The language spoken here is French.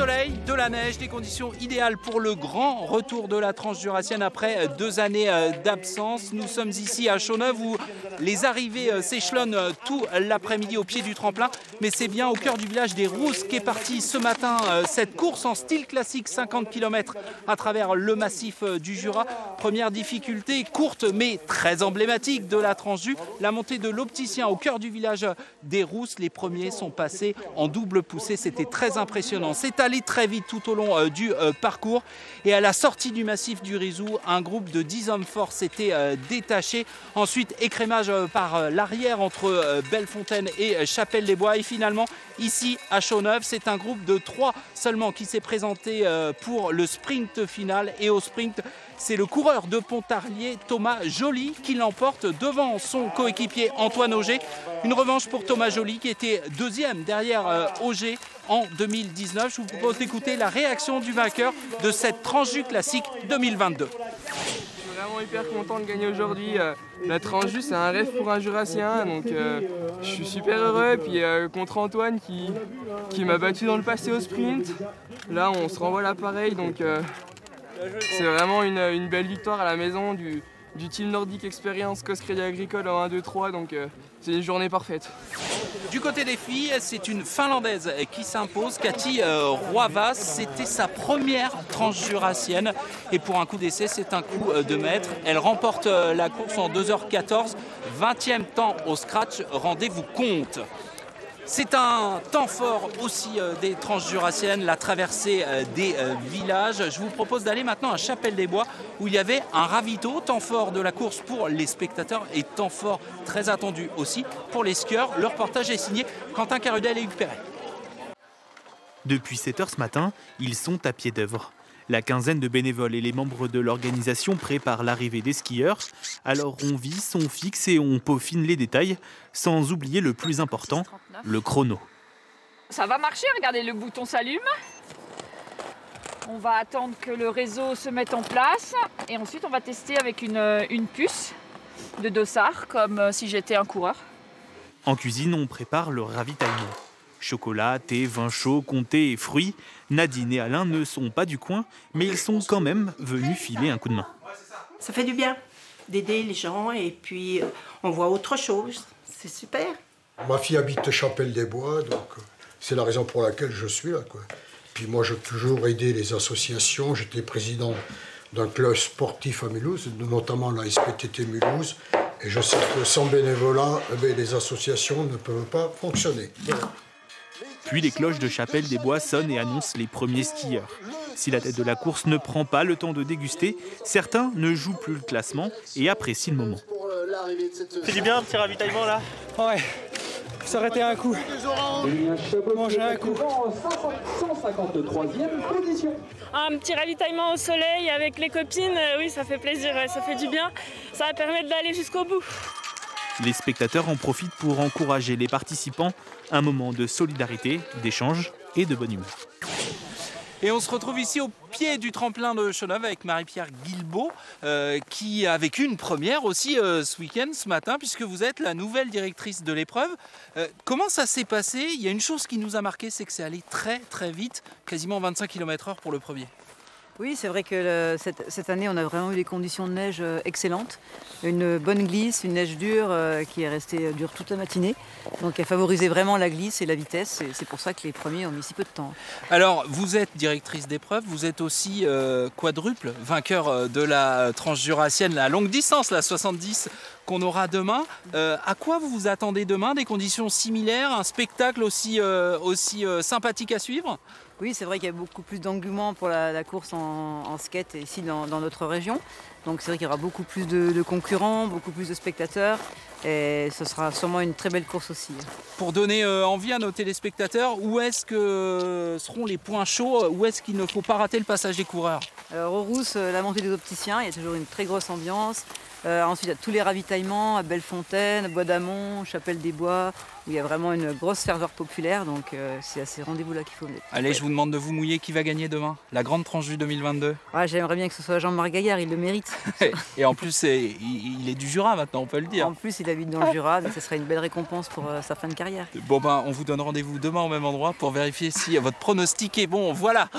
soleil, de la neige, des conditions idéales pour le grand retour de la transjurassienne après 2 années d'absence. Nous sommes ici à Chauneuf où les arrivées s'échelonnent tout l'après-midi au pied du tremplin. Mais c'est bien au cœur du village des Rousses qu'est partie ce matin cette course en style classique, 50 km à travers le massif du Jura. Première difficulté, courte mais très emblématique de la Transju, la montée de l'Opticien au cœur du village des Rousses. Les premiers sont passés en double poussée, c'était très impressionnant. C'est allé très vite tout au long du parcours et à la sortie du massif du Rizou, un groupe de 10 hommes forts s'était détaché. Ensuite, écrémage par l'arrière entre Bellefontaine et Chapelle-les-Bois. Et finalement, ici à Chauneuf, c'est un groupe de 3 seulement qui s'est présenté pour le sprint final. Et au sprint, c'est le coureur de Pontarlier, Thomas Joly, qui l'emporte devant son coéquipier Antoine Auger. Une revanche pour Thomas Joly qui était deuxième derrière Auger en 2019. Je vous propose d'écouter la réaction du vainqueur de cette Transju classique 2022. Je suis vraiment hyper content de gagner aujourd'hui. La Transju, c'est un rêve pour un Jurassien, donc je suis super heureux. Et puis contre Antoine qui m'a battu dans le passé au sprint, là on se renvoie l'appareil, donc c'est vraiment une belle victoire à la maison du Team Nordic Experience Cos Crédit Agricole en 1, 2, 3, donc c'est une journée parfaite. Du côté des filles, c'est une Finlandaise qui s'impose, Kati Roivas. C'était sa première transjurassienne et pour un coup d'essai, c'est un coup de maître. Elle remporte la course en 2h14, 20e temps au scratch, rendez-vous compte. C'est un temps fort aussi des transjurassiennes, la traversée des villages. Je vous propose d'aller maintenant à Chapelle-les-Bois où il y avait un ravito, temps fort de la course pour les spectateurs et temps fort très attendu aussi pour les skieurs. Le reportage est signé Quentin Carudel et Hugues Perret. Depuis 7 h ce matin, ils sont à pied d'œuvre. La quinzaine de bénévoles et les membres de l'organisation préparent l'arrivée des skieurs. Alors on visse, on fixe et on peaufine les détails, sans oublier le plus important, le chrono. Ça va marcher, regardez, le bouton s'allume. On va attendre que le réseau se mette en place et ensuite on va tester avec une puce de dossard, comme si j'étais un coureur. En cuisine, on prépare le ravitaillement. Chocolat, thé, vin chaud, comté et fruits. Nadine et Alain ne sont pas du coin, mais ils sont quand même venus filer un coup de main. Ça fait du bien d'aider les gens et puis on voit autre chose. C'est super. Ma fille habite Chapelle-des-Bois, donc c'est la raison pour laquelle je suis là, quoi. Puis moi, j'ai toujours aidé les associations. J'étais président d'un club sportif à Mulhouse, notamment la SPTT Mulhouse. Et je sais que sans bénévolat, les associations ne peuvent pas fonctionner. Puis les cloches de Chapelle-des-Bois sonnent et annoncent les premiers skieurs. Si la tête de la course ne prend pas le temps de déguster, certains ne jouent plus le classement et apprécient le moment. C'est du bien, un petit ravitaillement là? Ouais, s'arrêter un coup, manger un coup. 153e position. Un petit ravitaillement au soleil avec les copines, oui, ça fait plaisir, ça fait du bien. Ça va permettre d'aller jusqu'au bout. Les spectateurs en profitent pour encourager les participants. Un moment de solidarité, d'échange et de bonne humeur. Et on se retrouve ici au pied du tremplin de Chauneuf avec Marie-Pierre Guilbeault qui a vécu une première aussi ce week-end, ce matin, puisque vous êtes la nouvelle directrice de l'épreuve. Comment ça s'est passé? Il y a une chose qui nous a marqué, c'est que c'est allé très très vite, quasiment 25 km/h pour le premier. Oui, c'est vrai que cette année, on a vraiment eu des conditions de neige excellentes. Une bonne glisse, une neige dure qui est restée dure toute la matinée. Donc, elle favorisait vraiment la glisse et la vitesse. Et c'est pour ça que les premiers ont mis si peu de temps. Alors, vous êtes directrice d'épreuve, vous êtes aussi quadruple vainqueur de la transjurassienne, la longue distance, la 70 qu'on aura demain. À quoi vous vous attendez demain? Des conditions similaires, un spectacle aussi sympathique à suivre? Oui, c'est vrai qu'il y a beaucoup plus d'engouement pour la course en skate ici dans notre région. Donc c'est vrai qu'il y aura beaucoup plus de concurrents, beaucoup plus de spectateurs. Et ce sera sûrement une très belle course aussi. Pour donner envie à nos téléspectateurs, où est-ce que seront les points chauds? Où est-ce qu'il ne faut pas rater le passage des coureurs? Alors aux Rousses, la montée des Opticiens, il y a toujours une très grosse ambiance. Ensuite, il y a tous les ravitaillements à Bellefontaine, Bois d'Amont, Chapelle des Bois, où il y a vraiment une grosse ferveur populaire. Donc c'est à ces rendez-vous-là qu'il faut venir. Allez, je vous demande de vous mouiller. Qui va gagner demain? La grande tranche du 2022. J'aimerais bien que ce soit Jean-Marc Gaillard, il le mérite. Et en plus, il est du Jura maintenant, on peut le dire. En plus, il habite dans le Jura, donc ce serait une belle récompense pour sa fin de carrière. Bon ben, on vous donne rendez-vous demain au même endroit pour vérifier si votre pronostic est bon. Voilà.